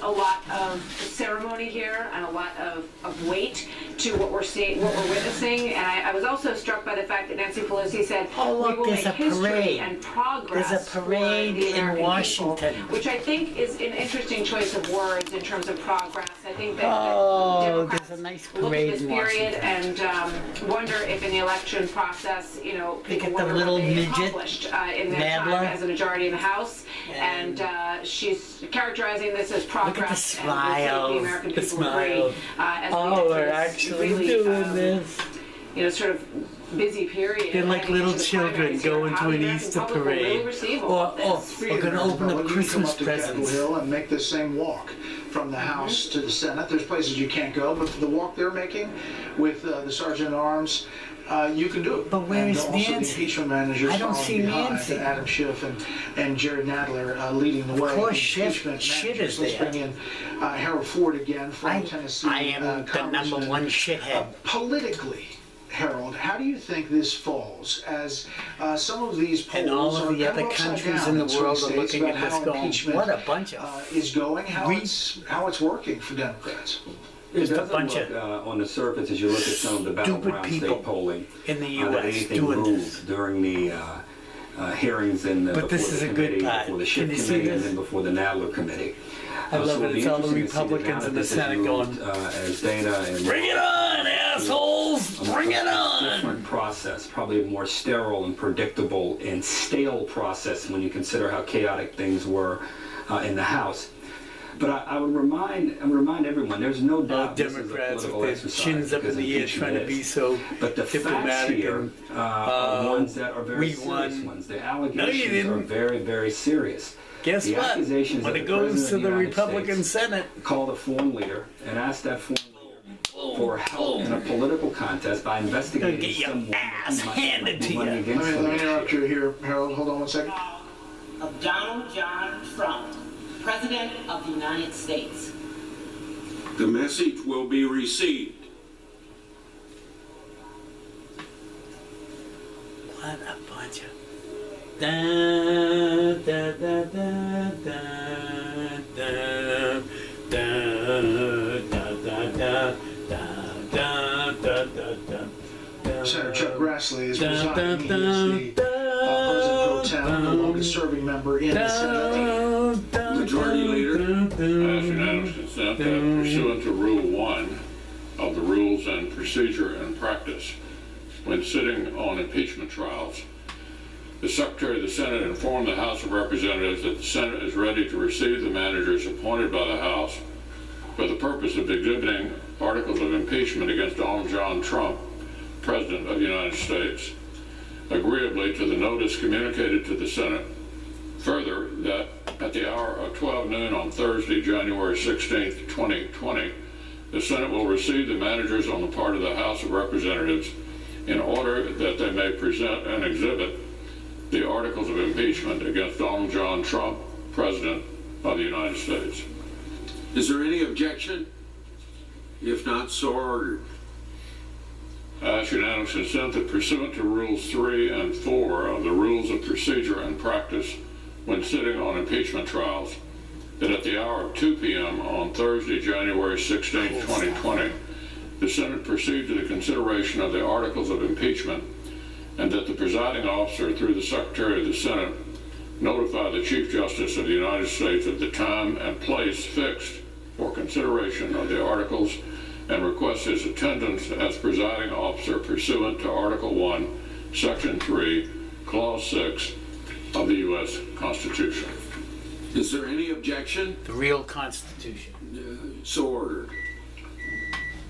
a lot of ceremony here and a lot of weight to what we're seeing, what we're witnessing. And I was also struck by the fact that Nancy Pelosi said, oh, look, we will there's make a history parade. and progress There's a parade for the in American Washington. people, which I think is an interesting choice of words in terms of progress. I think that Oh, Democrats there's a nice look at parade this in period Washington. and wonder if in the election process, you know, They people get the wonder little what they midget, accomplished in their Nadler. time as a majority in the House. And she's characterizing this as progress. Look at the smile, and we think the American the people smile. agree, as we Oh, enter we're this actually really, doing this. you know, sort of busy period. They're like heading little into the children primaries here. going How to the an American Easter public will really parade. receive all of this. We're going to open up Christmas Come up to Capitol presents. Hill and make the same walk from the House to the Senate. There's places you can't go, but for the walk they're making with the Sergeant at Arms, you can do it. But where and is also the Nancy? impeachment managers I don't following see behind, Nancy. Adam Schiff and Jared Nadler leading the way. Of course, The impeachment Shit managers. is Let's there. bring in Harold Ford again from I Tennessee. am the number Congressman. one shithead. Politically, Harold, how do you think this falls as some of these polls And all of the are other kind upside countries down in the swing world are states looking about at this how going, impeachment, what a bunch of is going, how re- it's working for Democrats? There's It a doesn't bunch look, of on the surface, as you look at some of the stupid battleground people state polling, in the that U.S. anything doing moved this. during the hearings in the, But this before is the a good committee, part. before the Can Schiff you see committee, and this? then before the Nadler committee. I love So it. it'll be It's all the interesting to see the Republicans in the this has Senate moved, going, as Dana and bring it on, assholes! Bring it on! different process, probably a more sterile and predictable and stale process when you consider how chaotic things were in the House. But I would remind everyone, there's no doubt this is a Democrats political with their exercise, chins up in because the air impeachment trying to be is. so But the facts diplomatic here and are ones that are very we serious won. ones. The No, you allegations are didn't. very, very serious. Guess The what? accusations When that it the goes President to of the United Republican States Senate, called a foreign leader and asked that foreign leader for help in a political contest by investigating get your someone ass who might handed be to running you. against Let them me next interrupt year. you here, Harold. Hold on one second. Of Donald John Trump, President of the United States. The message will be received. what a bunch of da da da da da da da da da da da da da. Senator Chuck Grassley is presiding. He is the President pro tem, the longest-serving member in the Senate. Majority Leader. Pass unanimous consent that pursuant to Rule 1 of the Rules and Procedure and Practice, when sitting on impeachment trials, the Secretary of the Senate informed the House of Representatives that the Senate is ready to receive the managers appointed by the House for the purpose of exhibiting articles of impeachment against Donald John Trump, President of the United States, agreeably to the notice communicated to the Senate. Further, that at the hour of 12 noon on Thursday, January 16, 2020, the Senate will receive the managers on the part of the House of Representatives in order that they may present and exhibit the articles of impeachment against Donald John Trump, President of the United States. Is there any objection? If not, so ordered. Ask unanimous consent that pursuant to Rules 3 and 4 of the Rules of Procedure and Practice when sitting on impeachment trials, that at the hour of 2 p.m. on Thursday, January 16, 2020, the Senate proceed to the consideration of the articles of impeachment, and that the presiding officer, through the Secretary of the Senate, notify the Chief Justice of the United States of the time and place fixed for consideration of the articles and request his attendance as presiding officer pursuant to Article 1, Section 3, Clause 6 of the U.S. Constitution. Is there any objection? The real Constitution. So ordered.